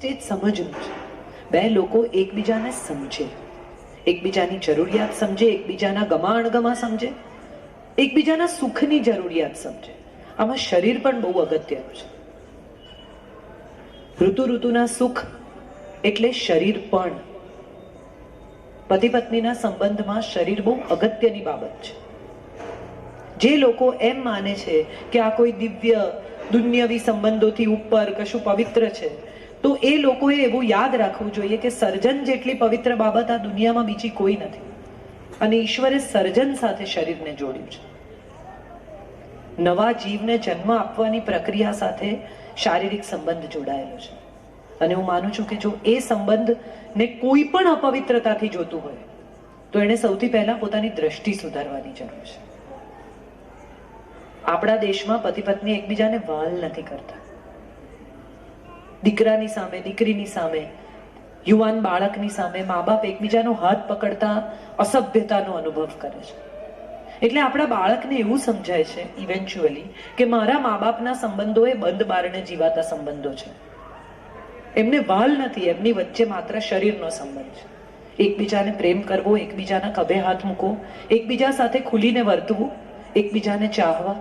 તે જ સમજવું છે. બે લોકો એકબીજાને સમજે, એકબીજાની જરૂરિયાત સમજે, એકબીજાના ગમા અણગમા સમજે, એકબીજાના સુખની જરૂરિયાત સમજે. આમાં શરીર પણ બહુ અગત્યનું છે. ઋતુના સુખ એટલે શરીર પણ. પતિ પત્નીના સંબંધમાં શરીર બહુ અગત્યની બાબત છે. જે લોકો એમ માને છે કે આ કોઈ દિવ્ય દુન્યવી સંબંધોથી ઉપર કશું પવિત્ર છે, તો એ લોકોએ એવું યાદ રાખવું જોઈએ કે સર્જન જેટલી પવિત્ર બાબત આ દુનિયામાં બીજી કોઈ નથી. અને ઈશ્વરે સર્જન સાથે શરીરને જોડ્યું છે. નવા જીવને જન્મ આપવાની પ્રક્રિયા સાથે શારીરિક સંબંધ જોડાયેલો છે. અને હું માનું છું કે જો એ સંબંધને કોઈ પણ અપવિત્રતાથી જોતું હોય તો એને સૌથી પહેલા પોતાની દ્રષ્ટિ સુધારવાની જરૂર છે. આપણા દેશમાં પતિ પત્ની એકબીજાને વહાલ નથી કરતા. દીકરાની સામે, દીકરીની સામે, યુવાન બાળકની સામે મા બાપ એકબીજાનો હાથ પકડતા અસભ્યતાનો અનુભવ કરે છે. એટલે આપણા બાળકને એવું સમજાય છે ઇવેન્ચ્યુઅલી કે મારા મા બાપના સંબંધો એ બંધ બારણે જીવાતા સંબંધો છે. એમને વહાલ નથી, એમની વચ્ચે માત્ર શરીરનો સંબંધ છે. એકબીજાને પ્રેમ કરવો, એકબીજાના ખભે હાથ મૂકો, એકબીજા સાથે ખુલીને વર્તવું, એકબીજાને ચાહવા.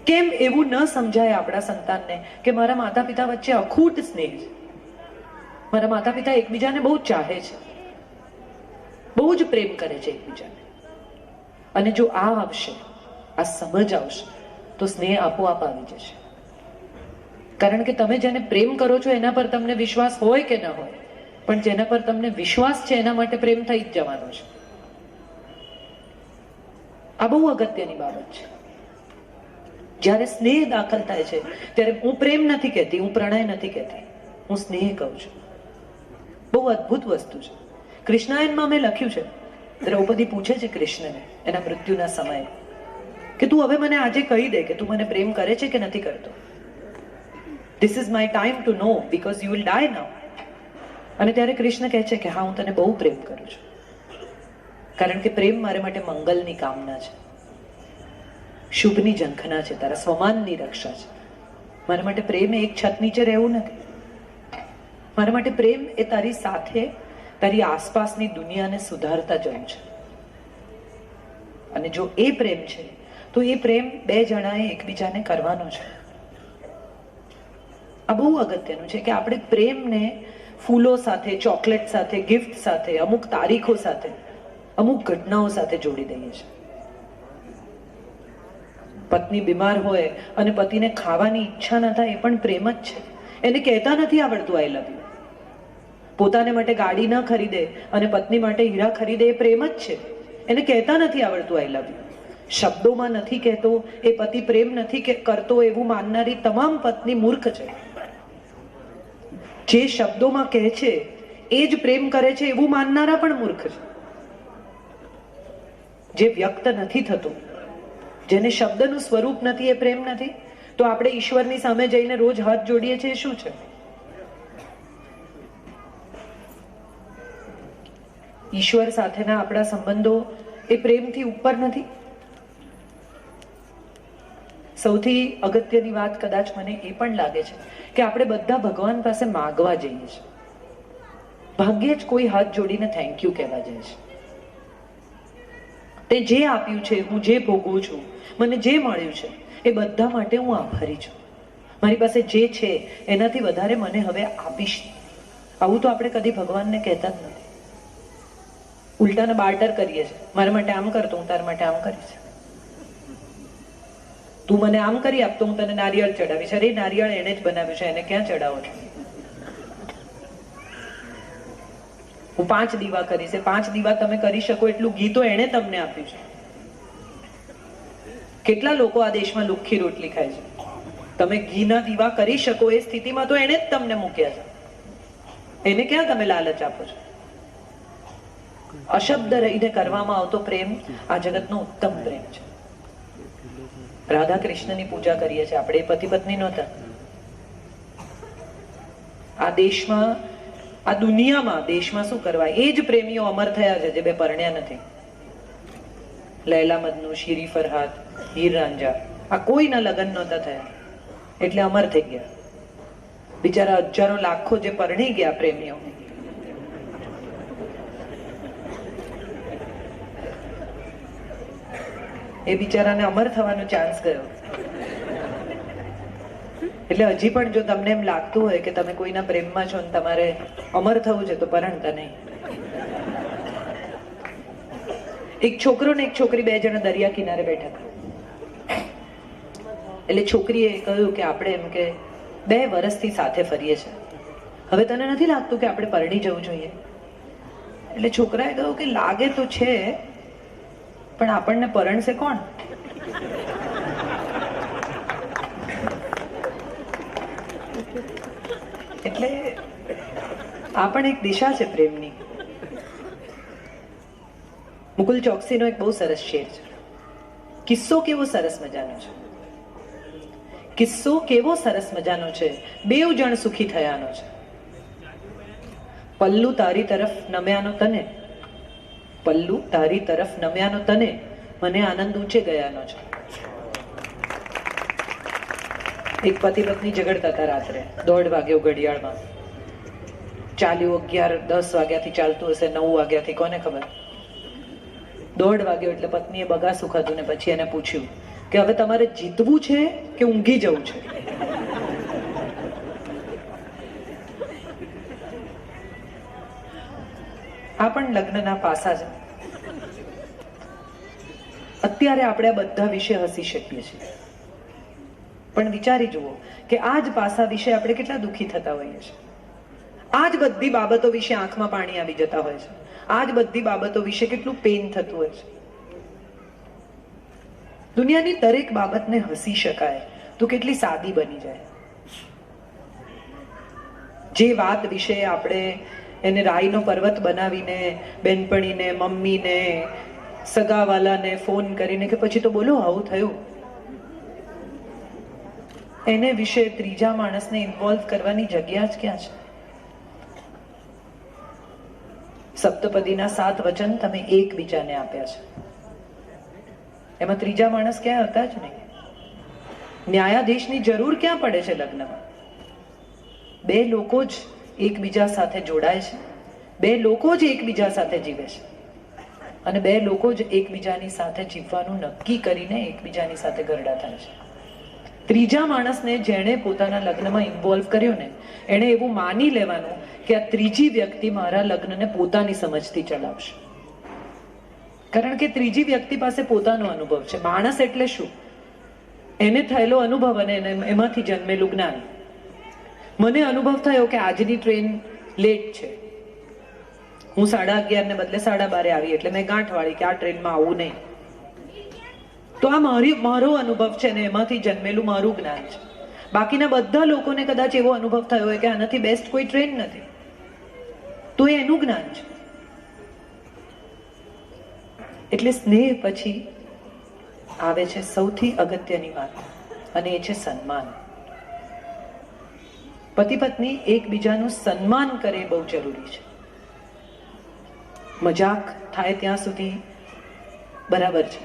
કેમ એવું ન સમજાય આપણા સંતાનને કે મારા માતા પિતા વચ્ચે અખૂટ સ્નેહ છે, મારા માતા પિતા એકબીજાને બહુ ચાહે છે, બહુ જ પ્રેમ કરે છે એકબીજાને. અને જો આ આવશે, આ સમજ આવશે, તો સ્નેહ આપોઆપ આવી જશે. કારણ કે તમે જેને પ્રેમ કરો છો એના પર તમને વિશ્વાસ હોય કે ન હોય, પણ જેના પર તમને વિશ્વાસ છે એના માટે પ્રેમ થઈ જ જવાનો છે. આ બહુ અગત્યની બાબત છે. જ્યારે સ્નેહ દાખલ થાય છે ત્યારે હું પ્રેમ નથી કહેતી, હું પ્રણય નથી કહેતી, હું સ્નેહ કહું છું. બહુ અદ્ભુત વસ્તુ છે. કૃષ્ણાયનમાં મેં લખ્યું છે, દ્રૌપદી પૂછે છે કૃષ્ણને એના મૃત્યુના સમયે કે તું હવે મને આજે કહી દે કે તું મને પ્રેમ કરે છે કે નથી કરતો. This is my time to know because you will die now. અને ત્યારે કૃષ્ણ કહે છે કે હા, હું તને બહુ પ્રેમ કરું છું, કારણ કે પ્રેમ મારા માટે મંગલની કામના છે, શુભની ઝંખના છે, તારા સ્વમાનની રક્ષા છે. મારા માટે પ્રેમ એ એક છત નીચે રહેવું નથી. મારા માટે પ્રેમ એ તારી સાથે તારી આસપાસની દુનિયાને સુધારતા જવું છે. અને જો એ પ્રેમ છે તો એ પ્રેમ બે જણાએ એકબીજાને કરવાનો છે. આ બહુ અગત્યનું છે કે આપણે પ્રેમને ફૂલો સાથે, ચોકલેટ સાથે, ગિફ્ટ સાથે, અમુક તારીખો સાથે, અમુક ઘટનાઓ સાથે જોડી દઈએ છીએ. પત્ની બીમાર હોય અને પતિને ખાવાની ઈચ્છા ન થાય, એ પણ પ્રેમ જ છે. એને કહેતા નથી આવડતું આઈ લવ યુ. પોતાને માટે ગાડી ન ખરીદે અને પત્ની માટે હીરા ખરીદે, એ પ્રેમ જ છે. એને કહેતા નથી આવડતું આઈ લવ યુ. શબ્દોમાં નથી કહેતો એ પતિ પ્રેમ નથી કરતો એવું માનનારી તમામ પત્ની મૂર્ખ છે. જે શબ્દોમાં કહે છે એ જ પ્રેમ કરે છે એવું માનનારા પણ મૂર્ખ છે. જે વ્યક્ત નથી થતું, જેને શબ્દનું સ્વરૂપ નથી, એ પ્રેમ નથી. તો આપણે ઈશ્વરની સામે જઈને રોજ હાથ જોડીએ છીએ, શું છે? ઈશ્વર સાથેના આપણા સંબંધો એ પ્રેમથી ઉપર નથી. સૌથી અગત્યની વાત કદાચ મને એ પણ લાગે છે કે આપણે બધા ભગવાન પાસે માગવા જઈએ છીએ. ભાગ્યે જ કોઈ હાથ જોડીને થેન્ક યુ કહેવા જાય છે. તે જે આપ્યું છે, હું જે ભોગવું છું, મને જે મળ્યું છે, એ બધા માટે હું આભારી છું. મારી પાસે જે છે એનાથી વધારે મને હવે આપીશ. આવું તો આપણે કદી ભગવાનને કહેતા જ નથી. ઉલટાને બાર્ટર કરીએ છીએ. મારા માટે આમ કરતો, હું તારા માટે આમ કરીશ. તું મને આમ કરી આપ તો હું તને નારિયેળ ચડાવીશ. અરે નારિયેળ એને જ બનાવ્યું છે, એને ક્યાં ચડાવો છો? હું 5 દીવા કરીશ. 5 દીવા તમે કરી શકો એટલું ઘી તો એણે તમને આપ્યું છે. કેટલા લોકો આ દેશમાં લુખ્ખી રોટલી ખાય છે? તમે ઘીના દીવા કરી શકો એ સ્થિતિમાં તો એણે જ તમને મૂક્યા છે. એને ક્યાં તમે લાલચ આપો છો? અશબ્દ રહીને કરવામાં આવતો પ્રેમ આ જગતનો ઉત્તમ પ્રેમ છે. રાધા કૃષ્ણની પૂજા કરીએ છીએ આપણે, પતિ પત્ની નહોતા. આ દેશમાં, આ દુનિયામાં, દેશમાં શું કરવા, એ જ પ્રેમીઓ અમર થયા છે જે બે પરણ્યા નથી. લૈલા મજનુ, શીરી ફરહાદ, હીર રાંઝા, આ કોઈના લગ્ન નહોતા થયા એટલે અમર થઈ ગયા. બિચારા હજારો લાખો જે પરણી ગયા પ્રેમીઓ, એ બિચારાને અમર થવાનો ચાન્સ ગયો. એટલે હજી પણ જો તમને એમ લાગતું હોય કે તમે કોઈના પ્રેમમાં છો ને તમારે અમર થવું છે તો પરણતા નહીં. એક છોકરો ને એક છોકરી, બે જણા દરિયા કિનારે બેઠા હતા. એટલે છોકરીએ કહ્યું કે આપણે એમ કે 2 વર્ષથી સાથે ફરીએ છીએ, હવે તને નથી લાગતું કે આપણે પરણી જવું જોઈએ? એટલે છોકરાએ કહ્યું કે લાગે તો છે, પણ આપણને પરણશે કોણ? એટલે આ પણ એક દિશા છે પ્રેમની. મુકુલ ચોકસીનો એક બહુ સરસ શેર છે. કિસ્સો કેવો સરસ મજાનો છે, કિસ્સો કેવો સરસ મજાનો છે, 2 જણ સુખી થયાનો છે. પલ્લુ તારી તરફ નમ્યાનો તને, પલ્લુ તારી તરફ નમ્યાનો તને, મને આનંદ ઊંચે ગયાનો છે. એક પતિ પત્ની ઝઘડતા હતા રાત્રે. 1:30 વાગ્યો ઘડિયાળમાં. ચાલ્યું 11-10 વાગ્યાથી ચાલતું હશે, 9 વાગ્યાથી, કોને ખબર. 1:30 વાગ્યો એટલે પત્નીએ બગાસું ખાધું ને પછી એને પૂછ્યું કે હવે તમારે જીતવું છે કે ઊંઘી જવું છે? આ પણ લગ્નના પાસા છે. અત્યારે આપણે આ બધા વિશે હસી શકીએ છીએ, પણ વિચારી જુઓ કે આ જ પાસા વિશે આપણે કેટલા દુઃખી થતા હોઈએ છીએ. આ જ બધી બાબતો વિશે આંખમાં પાણી આવી જતા હોય છે. આ જ બધી બાબતો વિશે કેટલું પેન થતું હોય છે. દુનિયાની દરેક બાબતને હસી શકાય તો કેટલી સાદી બની જાય. જે વાત વિશે આપણે એને રાઈનો પર્વત બનાવીને બેનપણીને, મમ્મીને, સગાવાલાને ફોન કરીને કે પછી તો બોલો આવું થયું, એને વિશે ત્રીજા માણસને ઇન્વોલ્વ કરવાની જગ્યા જ ક્યાં છે? સપ્તપદીના 7 વચન તમે એકબીજાને આપ્યા છે, એમાં ત્રીજા માણસ ક્યાં હતા જ નહીં. ન્યાયાધીશની જરૂર ક્યાં પડે છે લગ્નમાં? 2 લોકો જ એકબીજા સાથે જોડાય છે, 2 લોકો જ એકબીજા સાથે જીવે છે, અને 2 લોકો જ એકબીજાની સાથે જીવવાનું નક્કી કરીને એકબીજાની સાથે ઘરડા થાય છે. ત્રીજા માણસને જેણે પોતાના લગ્નમાં ઇન્વોલ્વ કર્યો ને, એણે એવું માની લેવાનું કે આ ત્રીજી વ્યક્તિ મારા લગ્નને પોતાની સમજથી ચલાવશે. કારણ કે ત્રીજી વ્યક્તિ પાસે પોતાનો અનુભવ છે. માણસ એટલે શું? એને થયેલો અનુભવ અને એમાંથી જન્મેલું જ્ઞાન. મને અનુભવ થયો કે આજની ટ્રેન લેટ છે, હું 11:30 ને બદલે 12:30 આવી, એટલે મેં ગાંઠ વાળી કે આ ટ્રેનમાં આવવું નહીં. તો આ મારો અનુભવ છે ને એમાંથી જન્મેલું મારું જ્ઞાન છે. બાકીના બધા લોકોને કદાચ એવો અનુભવ થયો હોય કે આનાથી બેસ્ટ કોઈ ટ્રેન નથી, તો એ એનું જ્ઞાન છે. એટલે સ્નેહ પછી આવે છે સૌથી અગત્યની વાત, અને એ છે સન્માન. પતિ પત્ની એકબીજાનું સન્માન કરે બહુ જરૂરી છે. મજાક થાય ત્યાં સુધી બરાબર છે,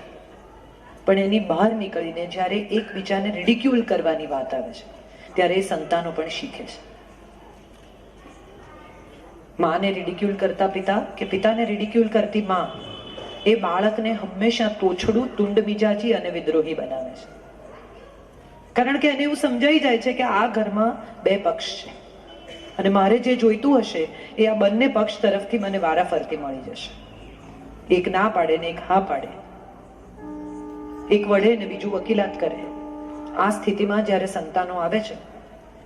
પણ એની બહાર નીકળીને જ્યારે એકબીજાને રિડિક્યુલ કરવાની વાત આવે છે ત્યારે એ સંતાનો પણ શીખે છે. માને રિડિક્યુલ કરતા પિતા કે પિતાને રિડિક્યુલ કરતી માં એ બાળકને હંમેશા તોછડું, તુંડ મિજાજી અને વિદ્રોહી બનાવે છે. કારણ કે એને એવું સમજાઈ જાય છે કે આ ઘરમાં 2 પક્ષ છે, અને મારે જે જોઈતું હશે એ આ બંને પક્ષ તરફથી મને વારાફરતી મળી જશે. એક ના પાડે ને એક હા પાડે, એક વઢે ને બીજું વકીલાત કરે. આ સ્થિતિમાં જ્યારે સંતાનો આવે છે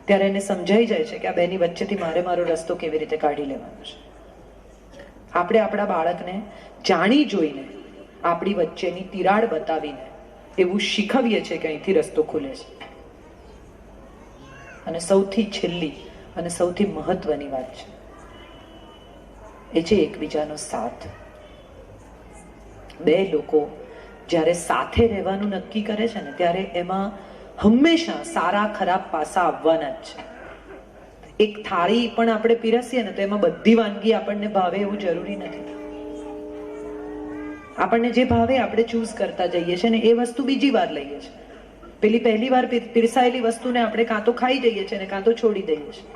ત્યારે એને સમજાઈ જાય છે કે આ બેની વચ્ચેથી મારે મારો રસ્તો કેવી રીતે કાઢી લેવાનો છે. આપણે આપણા બાળકને જાણી જોઈને આપણી વચ્ચેની તિરાડ બતાવીને એવું શીખવીએ છીએ કે અહીંથી રસ્તો ખુલે છે. અને સૌથી છેલ્લી અને સૌથી મહત્વની વાત છે એ છે એકબીજાનો સાથ. 2 લોકો જ્યારે સાથે રહેવાનું નક્કી કરે છે ને ત્યારે એમાં હંમેશા સારા ખરાબ પાસા આવવાના જ છે. એક થાળી પણ આપણે પીરસીએ ને તો એમાં બધી વાનગી આપણને ભાવે એવું જરૂરી નથી. આપણને જે ભાવે આપણે ચૂઝ કરતા જઈએ છીએ ને એ વસ્તુ બીજી વાર લઈએ છીએ. પેલી પહેલી વાર પીરસાયેલી વસ્તુને આપણે કાં તો ખાઈ જઈએ છીએ ને કાં તો છોડી દઈએ છીએ.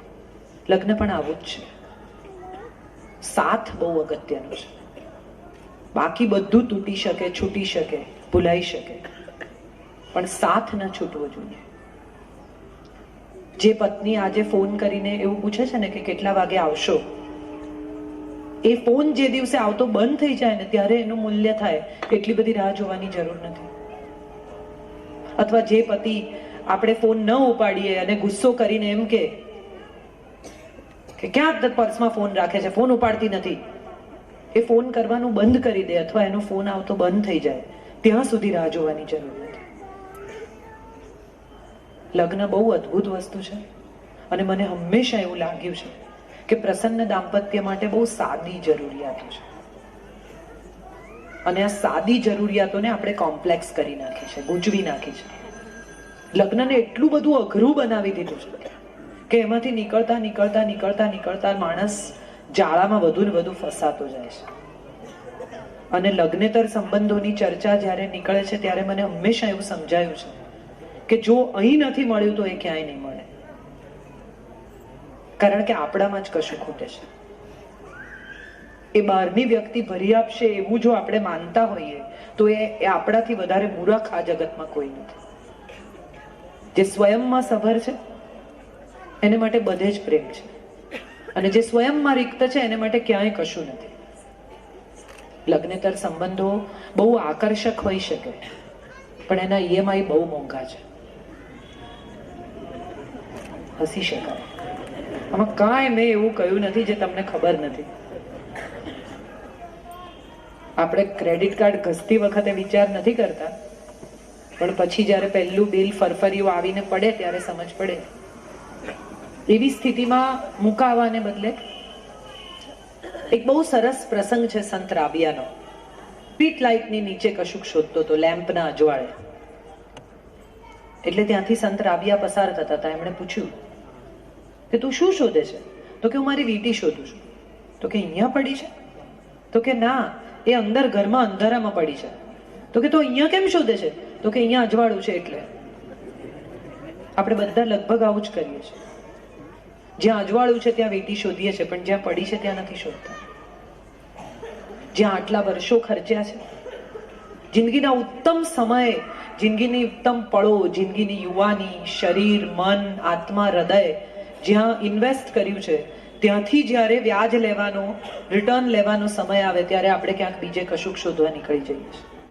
લગ્ન પણ આવું જ છે. સાથ બહુ અગત્યનો છે. બાકી બધું તૂટી શકે, છૂટી શકે, ભૂલાઈ શકે, પણ સાથ ન છૂટવો જોઈએ. જે પત્ની આજે ફોન કરીને એવું પૂછે છે ને કે કેટલા વાગે આવશો, એ ફોન જે દિવસે આવતો બંધ થઈ જાય ને ત્યારે એનું મૂલ્ય થાય. એટલી બધી રાહ જોવાની જરૂર નથી. અથવા જે પતિ આપણે ફોન ન ઉપાડીએ અને ગુસ્સો કરીને એમ કે ક્યાં પર્સમાં ફોન રાખે છે, ફોન ઉપાડતી નથી, એ ફોન કરવાનું બંધ કરી દે અથવા એનો ફોન આવતો બંધ થઈ જાય ત્યાં સુધી રાહ જોવાની જરૂર નથી. લગ્ન બહુ અદ્ભુત વસ્તુ છે અને મને હંમેશા એવું લાગ્યું છે કે પ્રસન્ન દાંપત્ય માટે બહુ સાદી જરૂરિયાતો છે અને આ સાદી જરૂરિયાતોને આપણે કોમ્પ્લેક્સ કરી નાખી છે, ગૂંચવી નાખી છે. લગ્નને એટલું બધું અઘરું બનાવી દીધું છે કે એમાંથી નીકળતા નીકળતા નીકળતા નીકળતા માણસ જાળામાં વધુ ને વધુ ફસાતો જાય છે. અને લગ્નેતર સંબંધોની ચર્ચા જ્યારે નીકળે છે ત્યારે મને હંમેશા એવું સમજાયું છે કે જો અહીં નથી મળ્યું તો એ ક્યાંય નહીં મળે. કારણ કે આપણામાં જ કશું ખૂટે છે. એ બહારની વ્યક્તિ ભરી આપશે એવું જો આપણે માનતા હોઈએ તો એ આપણાથી વધારે મૂર્ખ આ જગતમાં કોઈ નથી. જે સ્વયંમાં સભર છે એને માટે બધે જ પ્રેમ છે અને જે સ્વયંમાં રિક્ત છે એને માટે ક્યાંય કશું નથી. લગ્નેતર સંબંધો બહુ આકર્ષક હોઈ શકે પણ એના EMI બહુ મોંઘા છે. હસી શકાય, આમાં કાંઈ મેં એવું કહ્યું નથી જે તમને ખબર નથી. આપણે ક્રેડિટ કાર્ડ ઘસતી વખતે વિચાર નથી કરતા, પણ પછી જ્યારે પહેલું બિલ ફરફરિયું આવીને પડે ત્યારે સમજ પડે. એવી સ્થિતિમાં મુકાવાને બદલે એક બહુ સરસ પ્રસંગ છે સંત રાબિયાનો. સ્ટ્રીટ લાઇટની નીચે કશુંક શોધતો હતો, લેમ્પના અજવાળે. એટલે ત્યાંથી સંત રાબિયા પસાર થતા હતા. એમણે પૂછ્યું કે તું શું શોધે છે? તો કે હું મારી વીંટી શોધું છું. તો કે અહીંયા પડી છે? તો કે ના, એ અંદર ઘરમાં અંધારામાં પડી છે. તો કે તો અહીંયા કેમ શોધે છે? તો કે અહીંયા અજવાળું છે એટલે. આપણે બધા લગભગ આવું જ કરીએ છીએ. જ્યાં અજવાળું છે ત્યાં વીંટી શોધીએ છીએ, પણ જ્યાં પડી છે ત્યાં નથી શોધતા. જ્યાં આટલા વર્ષો ખર્ચ્યા છે, જિંદગીના ઉત્તમ સમયે, જિંદગીની ઉત્તમ પળો, જિંદગીની યુવાની, શરીર, મન, આત્મા, હૃદય જ્યાં ઇન્વેસ્ટ કર્યું છે, ત્યાંથી જ્યારે વ્યાજ લેવાનો, રિટર્ન લેવાનો સમય આવે ત્યારે આપણે ક્યાંક બીજે કશુંક શોધવા નીકળી જઈએ છીએ.